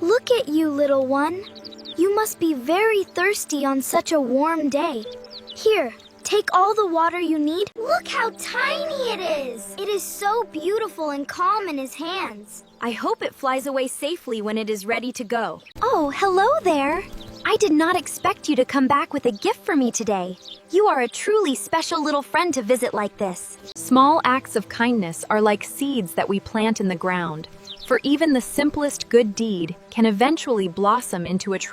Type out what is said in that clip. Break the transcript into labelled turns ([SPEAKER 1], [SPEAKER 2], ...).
[SPEAKER 1] Look at you, little one. You must be very thirsty on such a warm day. Here, take all the water you need. Look how tiny it is! It is so beautiful and calm in his hands.
[SPEAKER 2] I hope it flies away safely when it is ready to go.
[SPEAKER 1] Oh, hello there. I did not expect you to come back with a gift for me today. You are a truly special little friend to visit like this.
[SPEAKER 2] Small acts of kindness are like seeds that we plant in the ground, for even the simplest good deed can eventually blossom into a